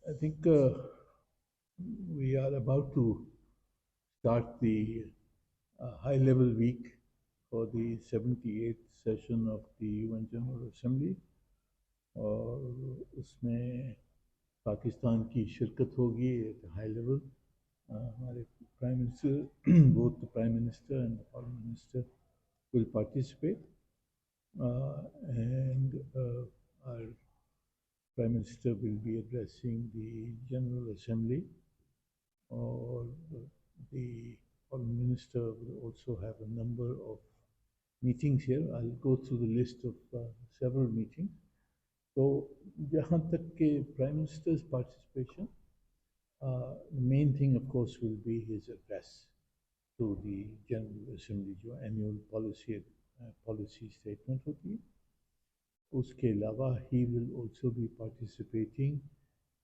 I think we are about to start the high level week for the 78th session of the UN General Assembly और उसमें पाकिस्तान की शिरकत होगी at a high level. हमारे prime minister both the prime minister and the foreign minister will participate and our prime minister will be addressing the General Assembly or the foreign minister will also have a number of meetings here. I'll go through the list of several meetings. So जहाँ तक के prime minister's participation, the main thing of course will be his address to the General Assembly, जो annual policy statement होती है. उसके अलावा he will also be participating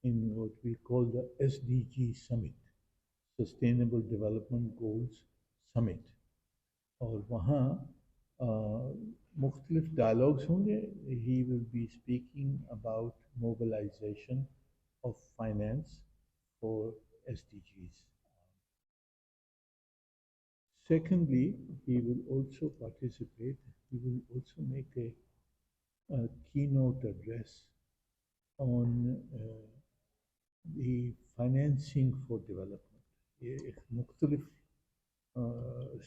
in what we call the SDG Summit, Sustainable Development Goals Summit. और वहाँ मुख्तलिफ dialogues होंगे. He will be speaking about mobilization of finance for SDGs. Secondly, he will also participate, he will also make a keynote address on the financing for development. ये एक मुख्तलिफ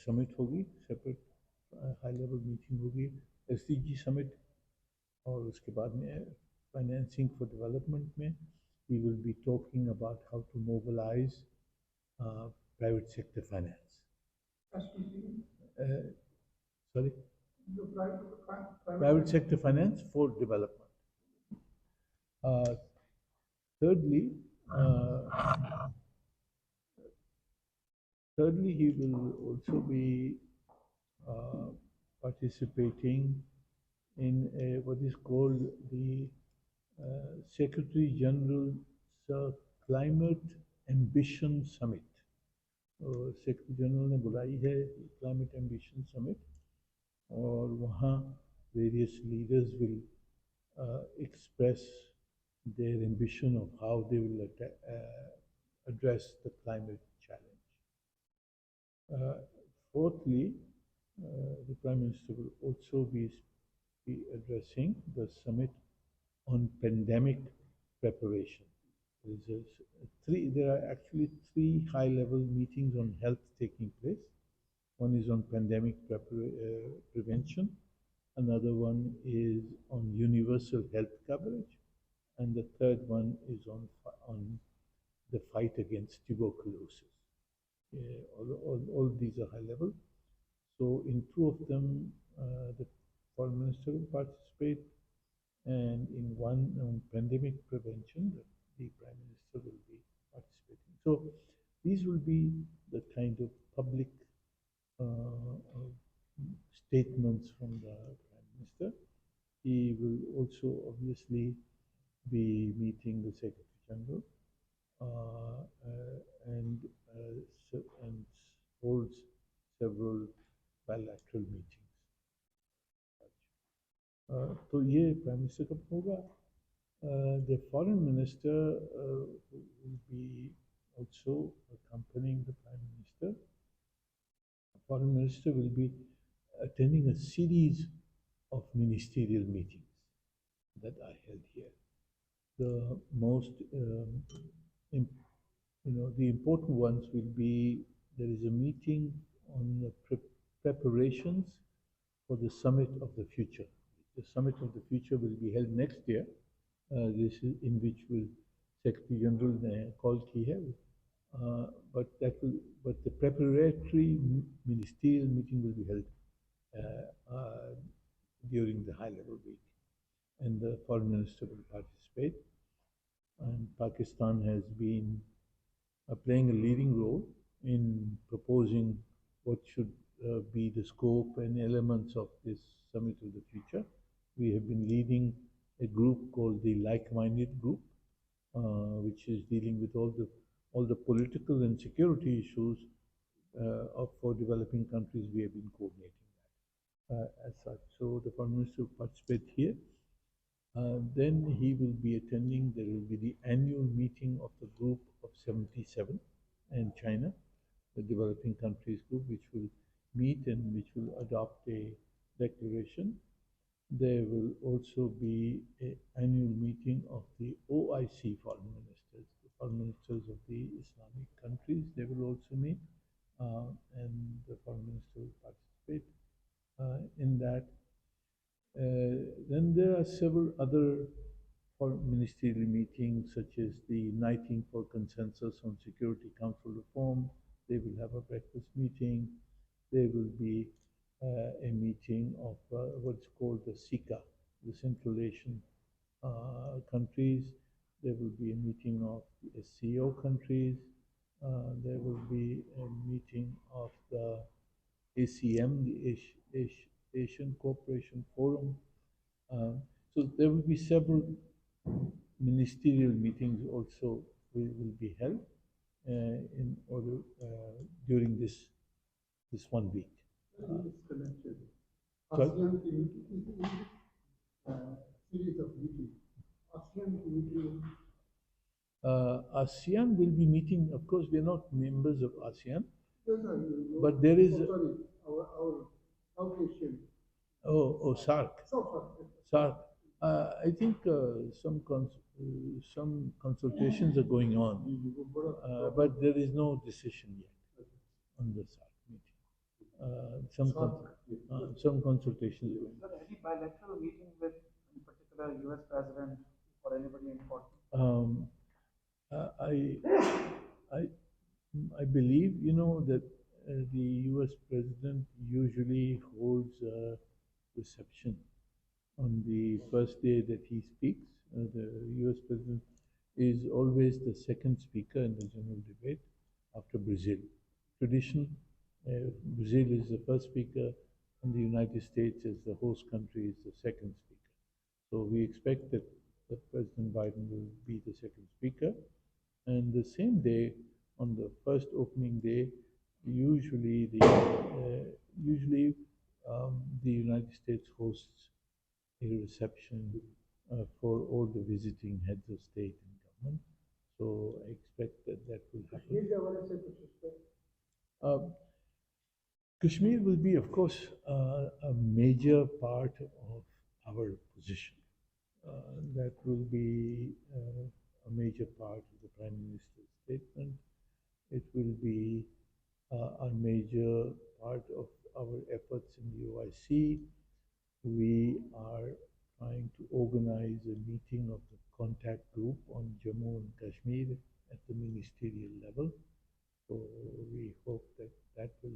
summit होगी, separate high level meeting होगी SDG summit, और उसके बाद में financing for development में we will be talking about how to mobilize private sector finance. Sorry? Private sector finance for development. Thirdly, he will also be participating in what is called the Secretary General's Climate Ambition Summit. Secretary General ने बुलाई है Climate Ambition Summit, और वहाँ various leaders will express their ambition of how they will address the climate challenge. Fourthly, the Prime Minister will also be addressing the summit on pandemic preparation. There are actually three high-level meetings on health taking place. One is on pandemic prevention, another one is on universal health coverage, and the third one is on the fight against tuberculosis. All these are high level. So in two of them, the Foreign Minister will participate, and in one on pandemic prevention, the Prime Minister will be participating. So these will be the kind of public statements from the Prime Minister. He will also obviously be meeting the Secretary General and holds several bilateral meetings. तो ये Prime Minister कब होगा? The Foreign Minister will be also accompanying the Prime Minister. The Foreign Minister will be attending a series of ministerial meetings that are held here. The most, the important ones will be, there is a meeting on the preparations for the Summit of the Future. The Summit of the Future will be held next year. This is in which will Secretary General ने call की है, but the preparatory ministerial meeting will be held during the high-level week, and the Foreign Minister will participate. And Pakistan has been playing a leading role in proposing what should be the scope and elements of this Summit of the Future. We have been leading a group called the Like-Minded Group, which is dealing with all the political and security issues for developing countries. We have been coordinating that as such. So the Foreign Minister will participate here. Then he will be attending, there will be the annual meeting of the Group of 77 in China, the developing countries group, which will meet and which will adopt a declaration. There will also be an annual meeting of the OIC foreign ministers, the foreign ministers of the Islamic countries. They will also meet, and the foreign minister will participate in that. Then there are several other ministerial meetings, such as the Uniting for Consensus on Security Council Reform. They will have a breakfast meeting. There will be a meeting of what's called the SICA, the Central Asian countries. There will be a meeting of the SCO countries. There will be a meeting of the ACM, the Asian Cooperation Forum. So there will be several ministerial meetings also will be held in order during this 1 week. ASEAN series of meetings. ASEAN committee. ASEAN will be meeting. Of course, we are not members of ASEAN, No, no, no. but there is. Sorry, our South Asian. Oh, SARC. SARC. I think some consultations are going on, but there is no decision yet on the SARC meeting. Some consultations are going on. Sir, any bilateral meeting with, in particular, U.S. president or anybody important? I believe, that the U.S. president usually holds a reception on the first day that he speaks. The U.S. president is always the second speaker in the general debate after Brazil. Tradition, Brazil is the first speaker, and the United States as the host country is the second speaker. So we expect that President Biden will be the second speaker. And the same day, on the first opening day, usually the United States hosts a reception for all the visiting heads of state and government. So I expect that will happen. Kashmir will be, of course, a major part of our position. That will be a major part of the Prime Minister's statement. It will be a major part of our efforts in the OIC. We are trying to organize a meeting of the contact group on Jammu and Kashmir at the ministerial level. So we hope that the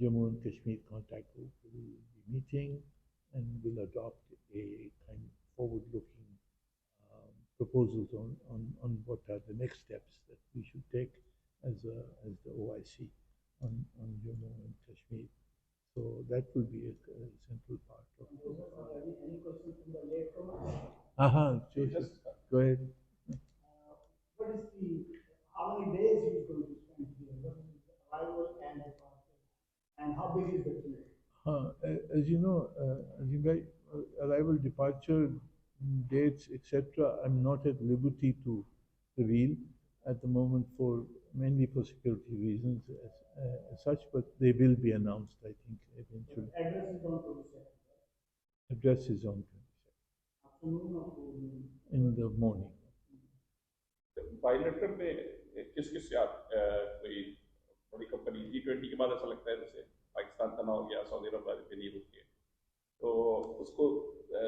Jammu and Kashmir contact group will be meeting and will adopt a kind of forward-looking proposals on what are the next steps that we should take as the OIC on Jammu and Kashmir. So that will be a central part of. Any questions from the later? Go ahead. What is how many days he is going to spend here? What is his arrival and departure? And how big is the plane? As you know, arrival, departure, dates, etc. I'm not at liberty to reveal at the moment mainly for security reasons as such, but they will be announced, I think, eventually. Address is on 22nd. Address is on 22nd. Afternoon or evening? In the morning. बायोलेटर में किस से आप कोई बड़ी company G20 के बाद ऐसा लगता है जैसे पाकिस्तान तना हो गया, सऊदी अरब पे नहीं रुक गए, तो उसको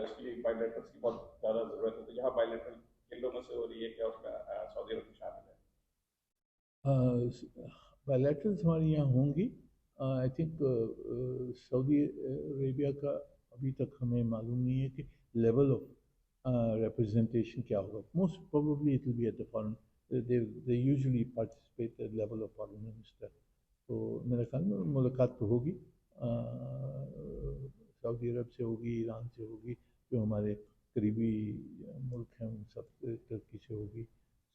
उसके लिए बायोलेटर्स की बहुत ज़्यादा ज़रूरत है। तो यहाँ बायोलेटर किन लोगों से हो रही है, क्या उसमें सऊदी अरब भी शामिल है? बायोलेटर्स हमारे यहाँ होंगी। आई थिंक सऊदी अरेबिया का अभी तक हमें मालूम नहीं है कि लेवल ऑफ representation क्या होगा. Most probably it will be at the foreign. They usually participate at the level of foreign minister. तो मेरा ख्याल में मुलाकात तो होगी, सऊदी अरब से होगी, ईरान से होगी, जो हमारे करीबी मुल्क हैं उन सब से, टर्की से होगी.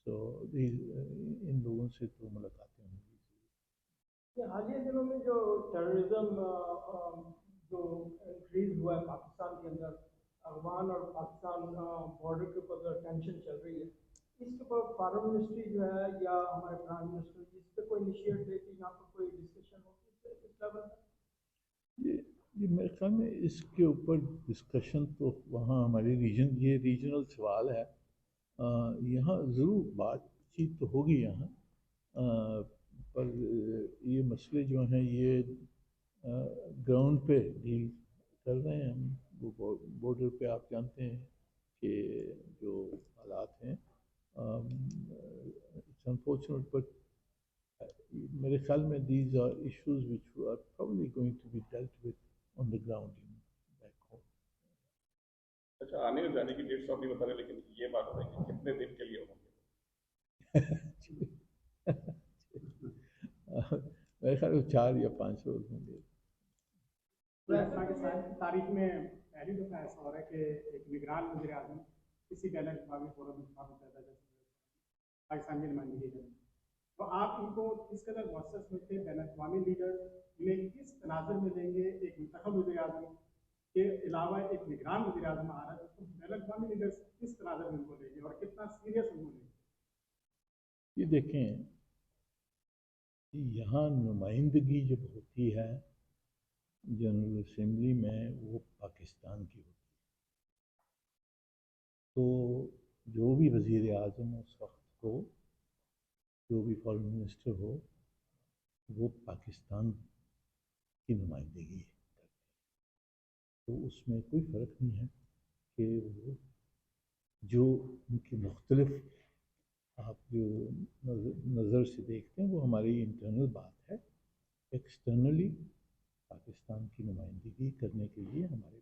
तो इन लोगों से तो मुलाकातें होंगी. हालिया दिनों में जो टेररिज्म जो इंक्रीज हुआ है पाकिस्तान के अंदर, افغان اور پاکستان بارڈر کے اوپر جو ٹینشن چل رہی ہے اس کے اوپر فارن منسٹری جو ہے یا ہمارے پرائم منسٹر اس پہ کوئی انیشیٹ لے کے یہاں پر کوئی ڈسکشن ہو اس لیول پر؟ یہ میرے خیال میں اس کے اوپر ڈسکشن تو وہاں ہماری یہ ریجنل سوال ہے. یہاں ضرور بات چیت تو ہوگی یہاں، پر یہ مسئلے جو ہیں یہ گراؤنڈ پہ ڈیل کر رہے ہیں ہم. وہ بارڈر پہ آپ جانتے ہیں کہ جو حالات ہیں اٹس انفارچونیٹ، بٹ میرے خیال میں these are issues which are probably going to be dealt with on the ground in back home. اچھا، آنے اور جانے کی ڈیٹس آپ نہیں بتا رہے، لیکن یہ بات ہے کہ کتنے دن کے لیے ہوں گے؟ میرے خیال میں 4 یا 5 روز ہوں گے. پاکستان کی تاریخ میں پہلی دفعہ ایسا ہو رہا ہے کہ ایک نگران وزیر اعظم کسی بین الاقوامی فورم میں پیدا کر پاکستان کی نمائندگی کریں. تو آپ ان کو کس قدر مؤثر سمجھتے ہیں؟ بین الاقوامی لیڈر انہیں کس تناظر میں لیں گے؟ ایک منتخب وزیر اعظم کے علاوہ ایک نگران وزیر اعظم آ رہا ہے، تو بین الاقوامی لیڈر کس تناظر میں ان کو لیں گے اور کتنا سیریس ان کو لیں گے؟ یہ دیکھیں، یہاں نمائندگی جب ہوتی ہے جنرل اسمبلی میں وہ پاکستان کی ہوتی ہے، تو جو بھی وزیر اعظم اس وقت ہو، جو بھی فارن منسٹر ہو، وہ پاکستان کی نمائندگی کرتے ہیں. تو اس میں کوئی فرق نہیں ہے کہ وہ جو ان کی مختلف آپ جو نظر سے دیکھتے ہیں وہ ہماری انٹرنل بات ہے. ایکسٹرنلی پاکستان کی نمائندگی کرنے کے لیے ہمارے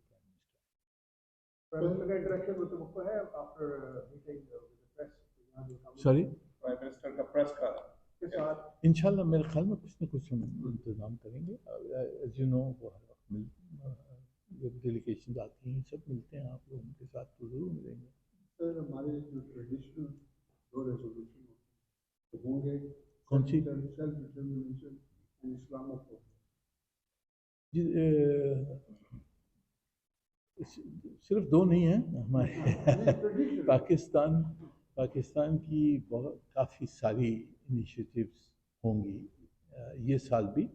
سوری پرائم منسٹر کا پریس کا انشاءاللہ میرے خیال میں کچھ نہ کچھ ہم انتظام کریں گے. ایز یو نو وہ ہر وقت جب ڈیلیگیشنز آتی ہیں سب ملتے ہیں، آپ لوگوں کے ساتھ تو ضرور ملیں گے. سر ہمارے جو ٹریڈیشنل دو ریزولوشن ہوں گے کون سی؟ سیلف ڈٹرمنیشن اینڈ اسلام آف صرف 2 نہیں ہیں ہمارے پاکستان کی کافی ساری انیشیٹیوز ہوں گی یہ سال بھی.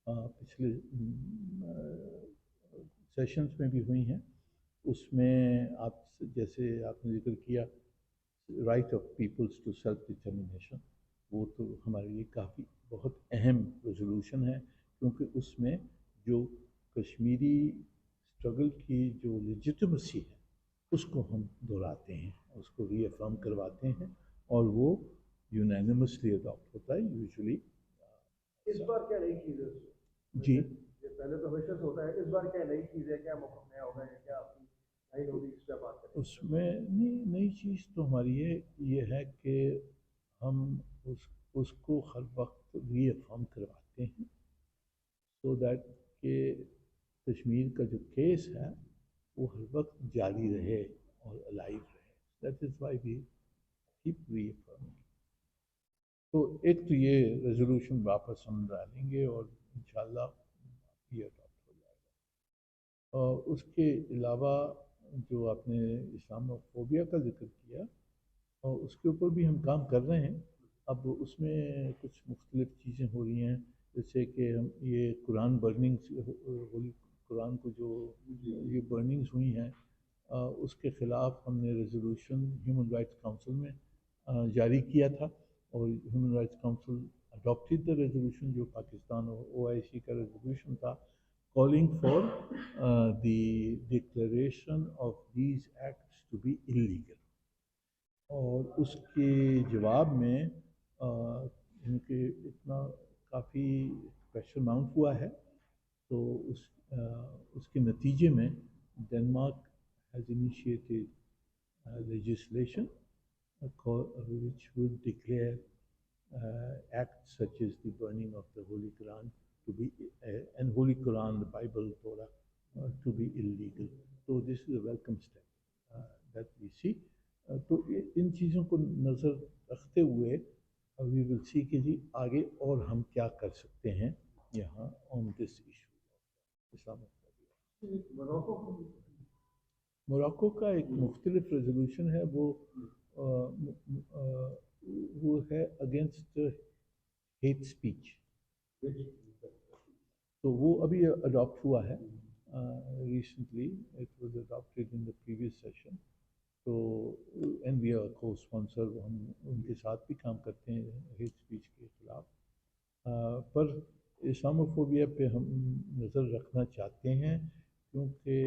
پچھلے سیشنز میں بھی ہوئی ہیں. اس میں جیسے آپ نے ذکر کیا right of peoples to self determination, وہ تو ہمارے لیے کافی بہت اہم ریزولوشن ہے، کیونکہ اس میں جو کشمیری اسٹرگل کی جو لیجٹمیسی ہے اس کو ہم دہراتے ہیں، اس کو ری افرم کرواتے ہیں، اور وہ یونینمسلی اڈاپٹ ہوتا ہے یوزلی. اس بار کیا نئی چیز ہے؟ جی پہلے تو ہمیشہ سے ہوتا ہے، اس بار کیا نئی چیز ہے؟ کیا موقع نیا ہوگا یا کیا آپ کی نئی ہوگی؟ اس پہ بات کریں. اس میں نئی چیز تو ہماری یہ ہے کہ ہم اس کو ہر وقت ری افرم کرواتے ہیں سو دیٹ کہ کشمیر کا جو کیس ہے وہ ہر وقت جاری رہے اور الائیو رہے. That is why we keep reaffirming. تو ایک تو یہ ریزولوشن واپس ہم ڈالیں گے اور انشاءاللہ یہ اڈاپٹ ہو جائے گا. اور اس کے علاوہ جو آپ نے اسلام فوبیا کا ذکر کیا، اور اس کے اوپر بھی ہم کام کر رہے ہیں. اب اس میں کچھ مختلف چیزیں ہو رہی ہیں، جیسے کہ ہم یہ قرآن برننگس، قرآن کو جو یہ برننگز ہوئی ہیں اس کے خلاف ہم نے ریزولوشن ہیومن رائٹس کونسل میں جاری کیا تھا، اور human rights council adopted the resolution جو پاکستان OIC کا ریزولوشن تھا calling for the declaration of these acts to be illegal. اور اس کے جواب میں ان کے اتنا کافی پریشر ماؤنٹ ہوا ہے، تو اس کے نتیجے میں Denmark has initiated legislation which would declare acts such as the burning of the Holy Quran to be and Holy Quran, the Bible, Torah to be illegal. So this is a welcome step that we see. تو ان چیزوں کو نظر رکھتے ہوئے we will see کہ جی آگے اور ہم کیا کر سکتے ہیں یہاں on this issue. मोरक्को का एक मुख्तलिफ रेजोल्यूशन है वो है अगेंस्ट हेट स्पीच, तो वो अभी अडॉप्ट हुआ है recently, it was adopted in the previous session. तो एंड वी आर को स्पॉन्सर, हम उनके साथ भी काम करते हैं हेट स्पीच के खिलाफ। पर इस्लामोफोबिया पे हम नज़र रखना चाहते हैं क्योंकि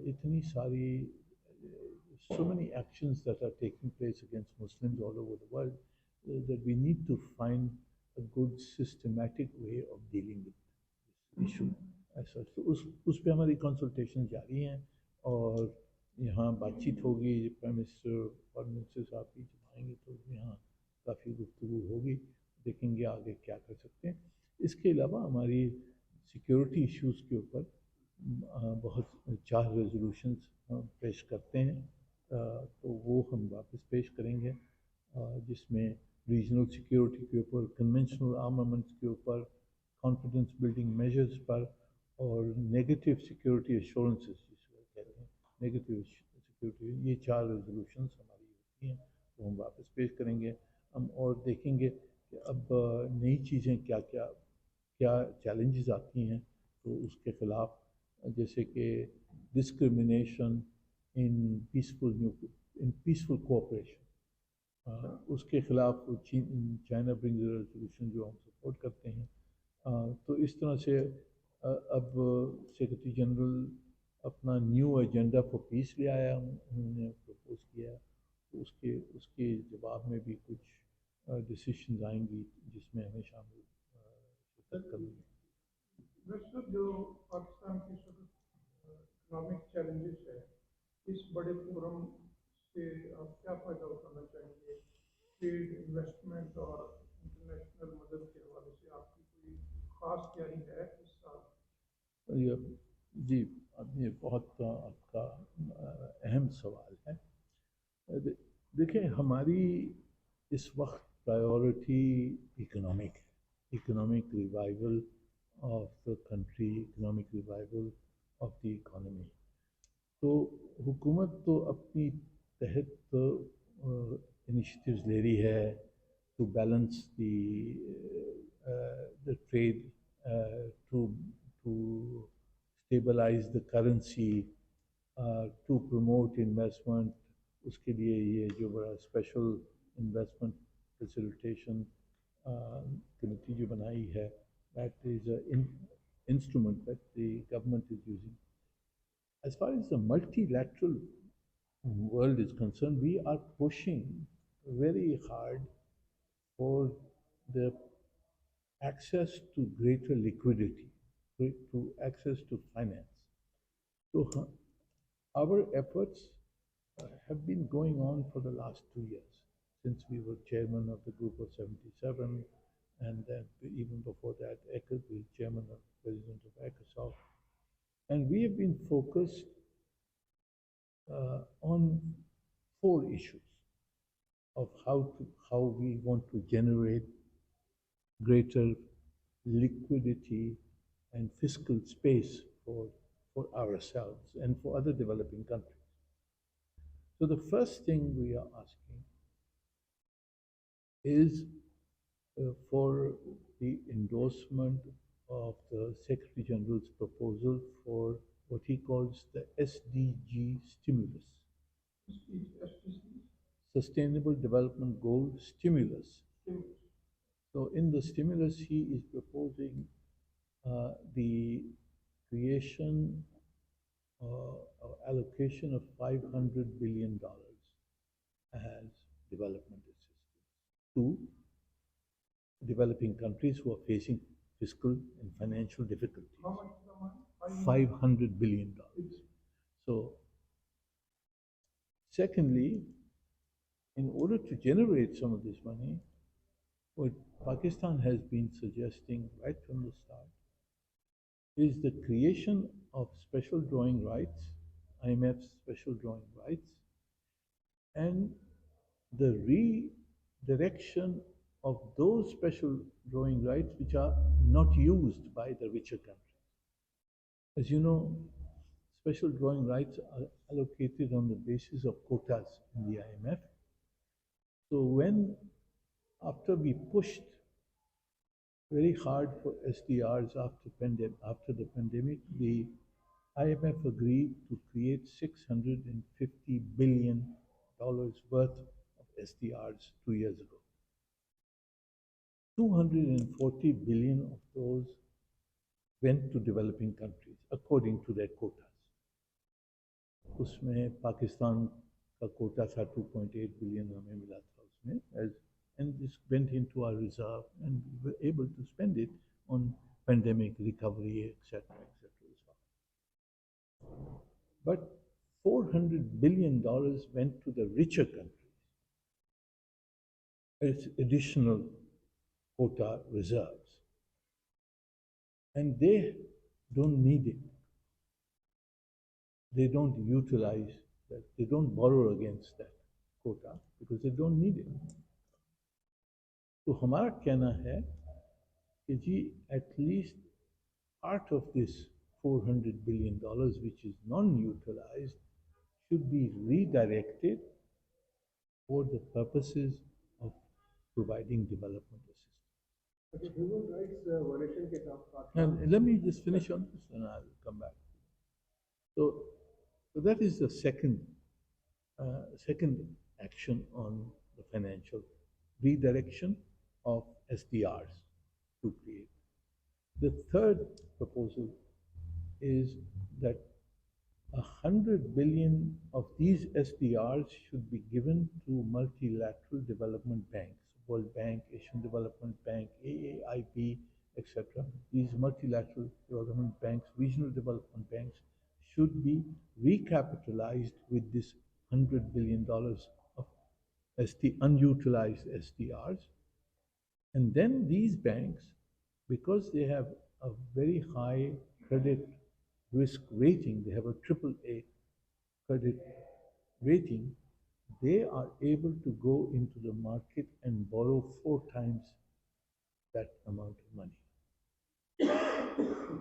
इतनी सारी so many actions that are taking place against Muslims all over the world that we need to find a good systematic way of dealing with this issue as such। तो उस पे हमारी कंसल्टेशन जारी हैं और यहाँ बातचीत होगी, प्राइम मिनिस्टर और मिनिस्टर साहब भी जब आएंगे तो यहाँ काफ़ी गुफ्तगू होगी, देखेंगे आगे क्या कर सकते हैं। इसके अलावा हमारी सिक्योरिटी इश्यूज़ के ऊपर बहुत 4 रेजोल्यूशंस पेश करते हैं, तो वो हम वापस पेश करेंगे जिसमें रीजनल सिक्योरिटी के ऊपर, कन्वेंशनल आर्मामेंट्स के ऊपर, कॉन्फिडेंस बिल्डिंग मेजर्स पर और नेगेटिव सिक्योरिटी एश्योरेंसेस जिसको कहते हैं नेगेटिव सिक्योरिटी, ये 4 रेजोल्यूशंस हमारी होती हैं, तो हम वापस पेश करेंगे हम और देखेंगे कि अब नई चीज़ें क्या क्या क्या चैलेंजेस आती हैं, तो उसके ख़िलाफ़ जैसे कि डिस्क्रिमिनेशन इन पीसफुल कोऑपरेशन, उसके ख़िलाफ़ चाइना ब्रिंग्स रेजोल्यूशन जो हम सपोर्ट करते हैं। तो इस तरह से अब सेक्रेटरी जनरल अपना न्यू एजेंडा फॉर पीस ले आया, उन्होंने प्रपोज किया, तो उसके जवाब में भी कुछ डिसीजन आएंगी जिसमें हमें शामिल शिरकत करनी है। वैसे जो पाकिस्तान की इकोनॉमिक चैलेंजेस है, इस बड़े फोरम से आप क्या फ़ायदा उठाना चाहेंगे? ट्रेड, इन्वेस्टमेंट और इंटरनेशनल मदद के हवाले से आपकी कोई ख़ास तैयारी है इस साल? जी, ये बहुत आपका अहम सवाल है। देखें, हमारी इस वक्त प्रायोरिटी इकोनॉमिक है, economic revival of the country, economic revival of the economy. तो हुकूमत तो अपनी तहत इनिशिएटिव्स ले रही है to balance the trade, to stabilize the currency, to promote investment। उसके लिए ये जो बड़ा स्पेशल इन्वेस्टमेंट फैसिलिटेशन कमेटी जो बनाई है, that is an instrument that the government is using। As far as the multilateral world is concerned, we are pushing very hard for the access to greater liquidity, to access to finance। So our efforts have been going on for the last 2 years, since we were chairman of the group of 77, and then even before that, we were chairman of president of ECOSOC, and we have been focused on 4 issues of how we want to generate greater liquidity and fiscal space for ourselves and for other developing countries. So the first thing we are asking is for the endorsement of the Secretary General's proposal for what he calls the SDG stimulus, Sustainable Development Goal Stimulus. So in the stimulus, he is proposing the creation or allocation of $500 billion as development assistance to developing countries who are facing fiscal and financial difficulties. How much is the money? $500 billion. So, secondly, in order to generate some of this money, what Pakistan has been suggesting right from the start is the creation of special drawing rights, IMF's special drawing rights, and the redirection of those special drawing rights which are not used by the richer countries. As you know, special drawing rights are allocated on the basis of quotas in the IMF. So when, after we pushed very hard for SDRs after the pandemic, the IMF agreed to create $650 billion worth of SDRs 2 years ago. 240 billion of those went to developing countries according to their quotas. उसमें पाकिस्तान का quota था 2.8 billion हमें मिला था उसमें, and this went into our reserve and we were able to spend it on pandemic recovery, etc., etc. But $400 billion went to the richer countries as additional quota reserves, and they don't need it. They don't utilize that. They don't borrow against that quota because they don't need it. तो हमारा कहना है कि जी at least part of this $400 billion which is non-utilized should be redirected for the purposes of providing development assistance. Okay, human rights violation के साथ And let me just finish on this and I'll come back. So that is the second action on the financial redirection of SDRs to create. The third proposal is that 100 billion of these SDRs should be given to multilateral development banks, World Bank, Asian Development Bank, AAIB, etc. These multilateral development banks, regional development banks, should be recapitalized with this $100 billion of unutilized SDRs. And then these banks, because they have a very high credit risk rating, they have a AAA credit rating, they are able to go into the market and borrow 4 times that amount of money.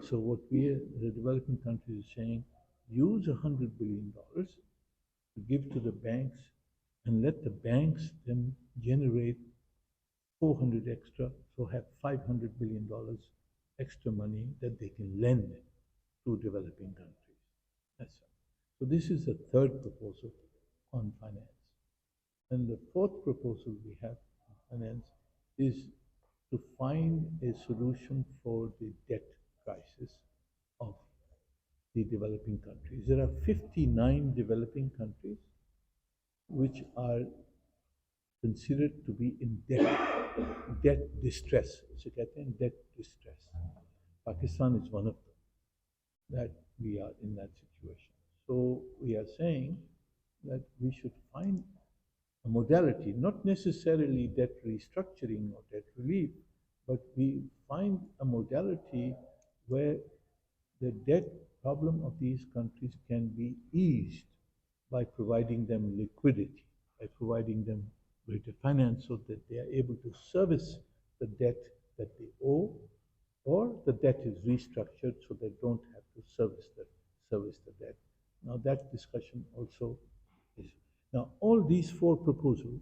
So what the developing countries are saying, use $100 billion to give to the banks and let the banks then generate 400 extra, so have $500 billion extra money that they can lend to developing countries. That's all. So this is the third proposal on finance. And the fourth proposal we have on finance is to find a solution for the debt crisis of the developing countries. There are 59 developing countries which are considered to be in debt distress. So debt distress. Pakistan is one of them, that we are in that situation. So we are saying that we should find a modality, not necessarily debt restructuring or debt relief, but we find a modality where the debt problem of these countries can be eased by providing them liquidity, by providing them greater finance so that they are able to service the debt that they owe, or the debt is restructured so they don't have to service the debt. Now that discussion also is. Now all these 4 proposals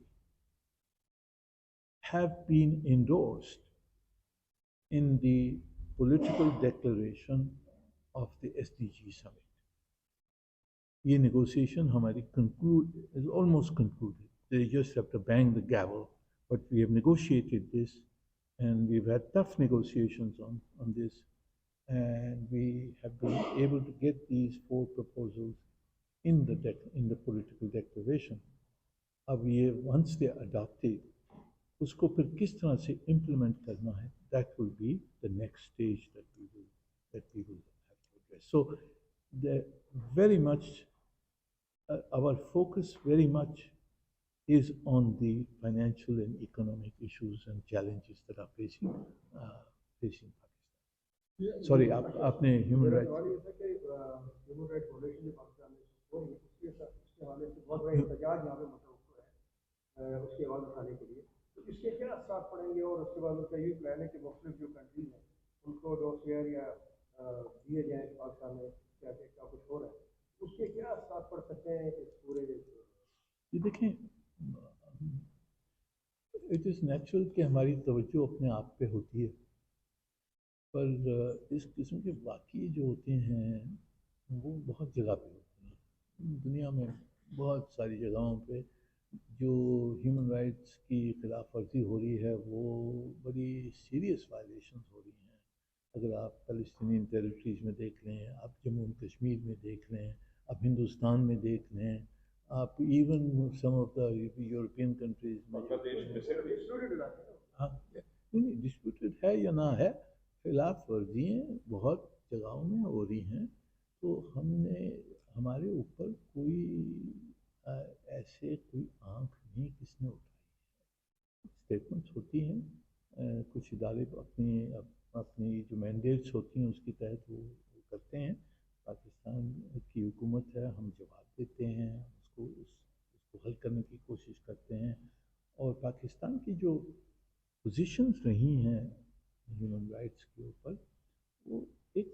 have been endorsed in the political declaration of the SDG summit. ये negotiation is almost concluded. They just have to bang the gavel, but we have negotiated this, and we've had tough negotiations on this, and we have been able to get these 4 proposals in the political declaration. अब ये once they are adopted, उसको फिर किस तरह से implement करना है, that will be the next stage that we will have to address. So very much our focus very much is on the financial and economic issues and challenges that are facing Pakistan. Sorry, आपने human rights. Human rights violation जो पाकिस्तान में हो रही है उसके हवाले से बहुत बड़ा एहतजाज यहाँ पे मुतवक्को है उसकी आवाज़ उठाने के लिए, तो इसके क्या असर पड़ेंगे और उसके बाद उनका ये प्लान है कि मुख्तलिफ जो कंट्रीज हैं उनको डोसियर या दिए जाएँ पाकिस्तान में क्या कुछ हो रहा है, उसके क्या असर पड़ सकते हैं इस पूरे ये देखें, इट इज़ नेचुरल कि हमारी तवज्जो अपने आप पे होती है, पर इस किस्म के वाक़ये जो होते हैं वो बहुत जगह पे होते हैं दुनिया में। बहुत सारी जगहों पे जो ह्यूमन राइट्स की खिलाफ वर्जी हो रही है वो बड़ी सीरियस वायलेशन हो रही हैं। अगर आप फ़लस्तीनी टेरिटरीज़ में देख लें, आप जम्मू एंड कश्मीर में देख लें, आप हिंदुस्तान में देख लें, आप even some of the European countries में बांग्लादेश में से हाँ, नहीं डिस्प्यूटेड है या ना है, खिलाफ वर्जियाँ बहुत जगहों में हो रही हैं। तो हमने हमारे ऊपर कोई ऐसे कोई आँख नहीं किसने उठाई। स्टेटमेंट्स होती हैं, कुछ इदारे अपनी जो मैंडेट्स होती हैं उसके तहत वो करते हैं। पाकिस्तान की हुकूमत है, हम जवाब देते हैं, उसको हल करने की कोशिश करते हैं। और पाकिस्तान की जो पोजीशंस रही हैं ह्यूमन राइट्स के ऊपर, वो एक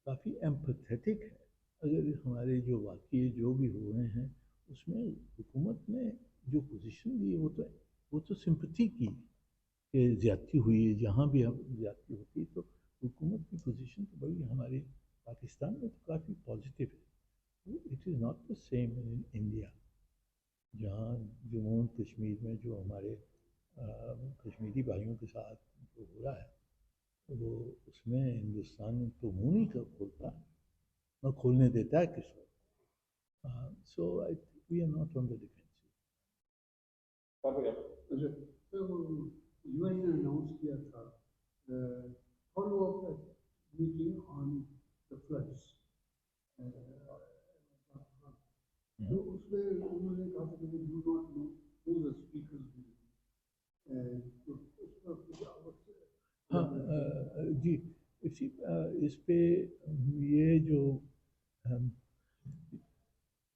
काफ़ी एम्पथेटिक है। अगर हमारे जो वाक़ये जो भी हुए हैं उसमें हुकूमत ने जो पोजीशन ली वो तो सिंपथी की कि ज़्यादती हुई है। जहाँ भी हम ज़्यादती होती है तो हुकूमत की पोजीशन तो बड़ी हमारे पाकिस्तान में तो काफ़ी पॉजिटिव है। It is not the same in India, जहाँ जम्मू एंड कश्मीर में जो हमारे कश्मीरी भाइयों के साथ जो हो रहा है वो उसमें हिंदुस्तान तो मुँह नहीं खोलता, न खोलने देता है किसी को। So I think we are not on the defensive. UN ने अनाउंस किया था follow up meeting on the floods, तो उसमें उन्होंने कहा था कि we do not know who the speakers will, तो उस पर कुछ हाँ जी, इस पे ये जो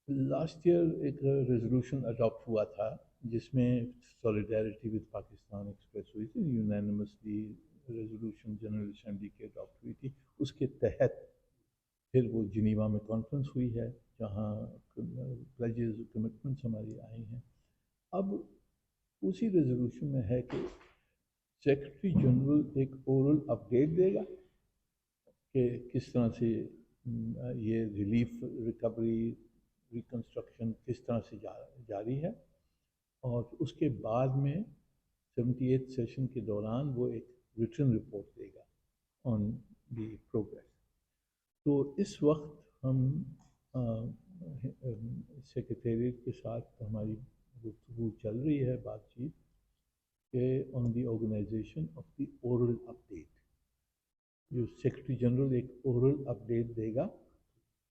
लास्ट ईयर एक रेजोल्यूशन अडॉप्ट हुआ था जिसमें सॉलिडारिटी विद पाकिस्तान एक्सप्रेस हुई थी, यूनानिमसली रेजोल्यूशन जनरल असेंबली की अडॉप्ट हुई थी। उसके तहत फिर वो जिनीवा में कॉन्फ्रेंस हुई है जहाँ प्लेजेस कमिटमेंट्स हमारी आई हैं। अब उसी रेजोल्यूशन में है कि सेक्रेटरी जनरल एक ओरल अपडेट देगा कि किस तरह से ये रिलीफ, रिकवरी, रिकन्स्ट्रक्शन किस तरह से जारी है, और उसके बाद में 78th सेशन के दौरान वो एक रिटन रिपोर्ट देगा ऑन दी प्रोग्रेस। तो इस वक्त हम सेक्रेटेरिएट के साथ हमारी गुफ्तगू चल रही है, बातचीत के on the organisation of the oral update. जो सेक्रेटरी जनरल एक ओरल अपडेट देगा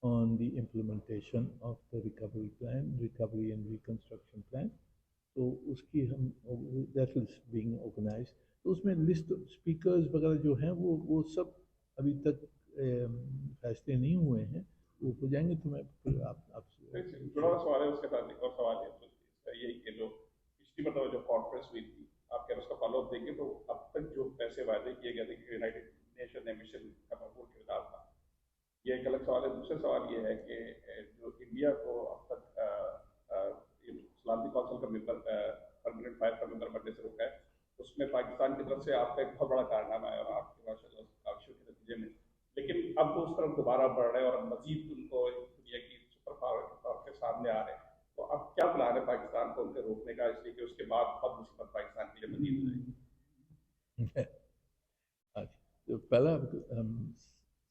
on the implementation of the recovery plan, recovery and reconstruction plan. तो उसकी हम दैट इज बीइंग ऑर्गेनाइज। तो उसमें लिस्ट स्पीकर्स वगैरह जो हैं वो सब अभी तक फैसले नहीं हुए हैं, वो हो जाएंगे। तो मैं फिर आपसे जुड़ा हुआ सवाल है उसके साथ। एक और सवाल है तो इसका यही कि जो पिछली मतलब जो कॉन्फ्रेंस हुई थी, आप क्या उसका फॉलो अप देंगे? तो अब तक जो पैसे वायदे किए गए थे कि यूनाइटेड नेशन ने मिशन का भरपूर किरदार था, ये एक अलग सवाल है। दूसरा सवाल ये है कि जो इंडिया को अब तक सलामती कौंसिल का मेंबर, परमानेंट फायर का मेंबर बनने से रोका है, उसमें पाकिस्तान की तरफ से आपका एक बहुत बड़ा कारनामा है और आपके माशाल्लाह काविशों के नतीजे में, लेकिन अब वो उस तरफ दोबारा बढ़ रहे हैं और मजीद उनको दुनिया की सुपर पावर के तौर पे सामने आ रहे हैं। तो अब क्या प्लान है पाकिस्तान को उनके रोकने का, इसलिए कि उसके बाद बहुत मुसीबत पाकिस्तान के लिए मजीद हो जाएगी? तो पहला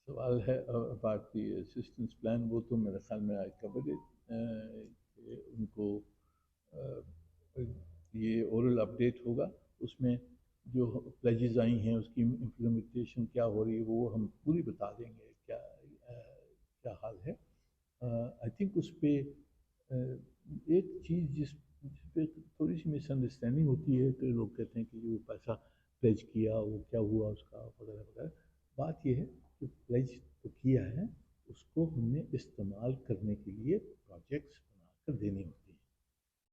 सवाल है अबाउट दी असिस्टेंस प्लान, वो तो मेरे ख्याल में आई कवर इट। उनको ये ओरल अपडेट होगा, उसमें जो प्लेजेस आई हैं उसकी इम्प्लीमेंटेशन क्या हो रही है वो हम पूरी बता देंगे क्या हाल है। आई थिंक उस पर एक चीज़ जिस पे थोड़ी सी मिसअंडरस्टैंडिंग होती है कि लोग कहते हैं कि वो पैसा प्लेज किया वो क्या हुआ उसका वगैरह वगैरह। बात यह है कि प्लेज तो किया है, उसको हमने इस्तेमाल करने के लिए प्रोजेक्ट्स बनाकर देने होते हैं।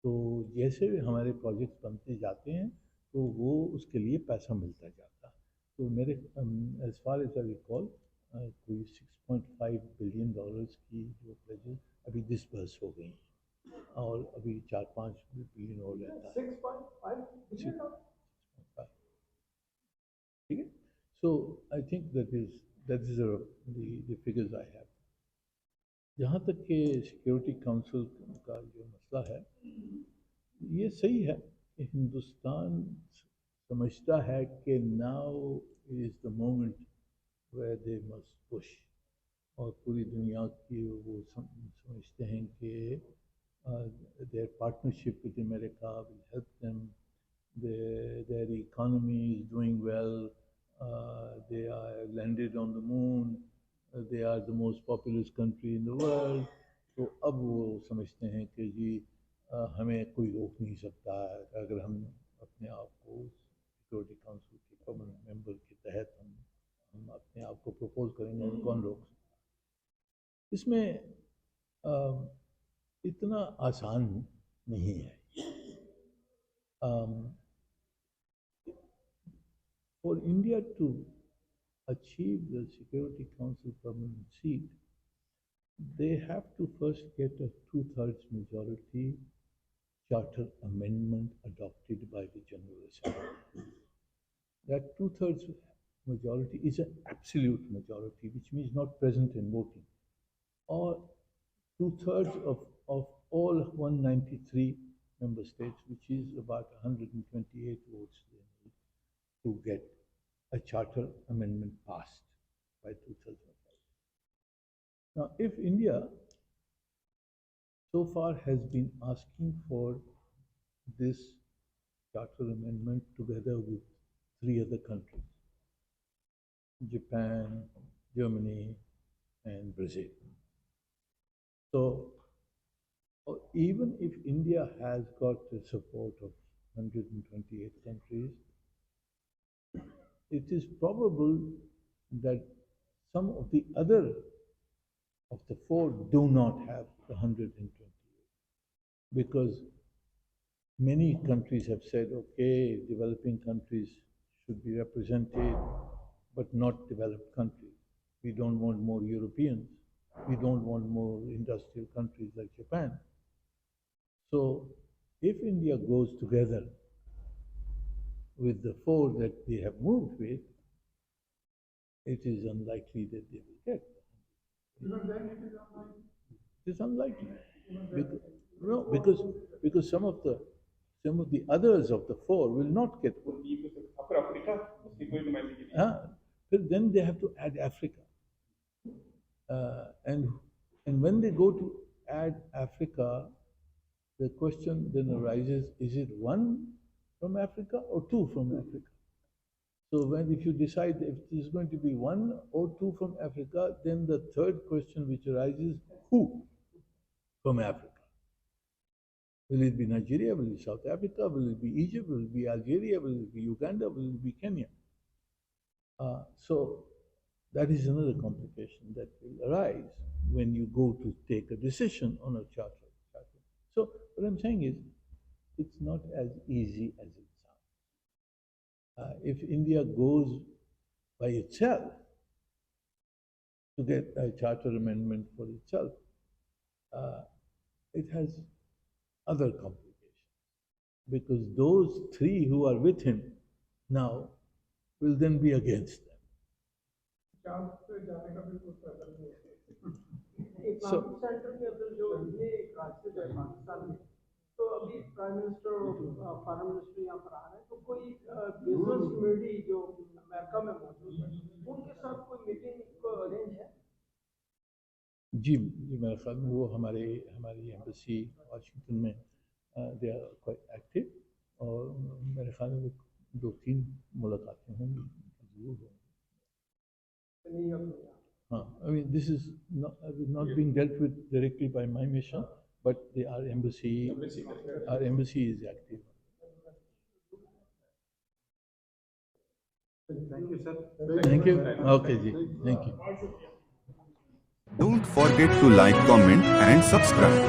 तो जैसे हमारे प्रोजेक्ट्स बनते जाते हैं तो वो उसके लिए पैसा मिलता जाता है। तो मेरे as far as I recall कोई 6.5 बिलियन डॉलर्स की जो प्लेजेस अभी डिसबर्स हो गई हैं और अभी 4-5 बिलियन और रहता है 6.5 ठीक है so I think that is the figures I have जहाँ तक कि सिक्योरिटी काउंसिल का जो मसला है ये सही है कि हिंदुस्तान समझता है कि now is the moment where they must push और पूरी दुनिया की वो समझते हैं कि their partnership with America will help them. Their economy is doing well. They are landed on the moon. They are the most populous country in the world. तो अब वो समझते हैं कि जी हमें कोई रोक नहीं सकता अगर हम अपने आप को सिक्योरिटी काउंसिल के परमानेंट मेंबर के तहत हम अपने आप को प्रपोज करेंगे और कौन रोक सकता इसमें इतना आसान नहीं है for India to achieve the Security Council permanent seat, they have to first get a 2/3 majority charter amendment adopted by the General Assembly. That 2/3 majority is an absolute majority, which means not present in voting, or 2/3 of all 193 member states, which is about 128 votes they need to get a charter amendment passed by 2/3 majority. Now, if India so far has been asking for this charter amendment together with 3 other countries, Japan, Germany, and Brazil. So, even if India has got the support of 128 countries, it is probable that some of the other of the 4 do not have the 128 because many countries have said, okay, developing countries should be represented, but not developed countries. We don't want more Europeans. We don't want more industrial countries like Japan. So, if India goes together with the 4 that they have moved with, it is unlikely that they will get. Even then it is unlikely. It is unlikely. Because some of the others of the 4 will not get. Then they have to add Africa. And when they go to add Africa, the question then arises, is it 1 from Africa or 2 from Africa? So if you decide if it is going to be 1 or 2 from Africa, then the third question which arises, who from Africa? Will it be Nigeria? Will it be South Africa? Will it be Egypt? Will it be Algeria? Will it be Uganda? Will it be Kenya? So that is another complication that will arise when you go to take a decision on a charter. So what I'm saying is, it's not as easy as it sounds. If India goes by itself to get a charter amendment for itself, it has other complications because those 3 who are with him now will then be against them. So, centre में अगर जो ये राष्ट्रीय है पाकिस्तान में तो अभी prime minister और फॉरेन मिनिस्टर यहाँ पर आ रहे हैं तो कोई बिजनेस कम्युनिटी जो अमेरिका में मौजूद है उनके साथ कोई मीटिंग को अरेंज है जी मेरे ख्याल में वो हमारी एम्बेसी वाशिंगटन में दे आर क्वाइट एक्टिव और मेरे ख्याल में वो 2-3 मुलाकातें होंगी जरूर होंगी I mean, this is not being dealt with directly by my mission, but our embassy is active. Thank you, sir. Thank you. Okay, ji. Thank you. Don't forget to like, comment, and subscribe.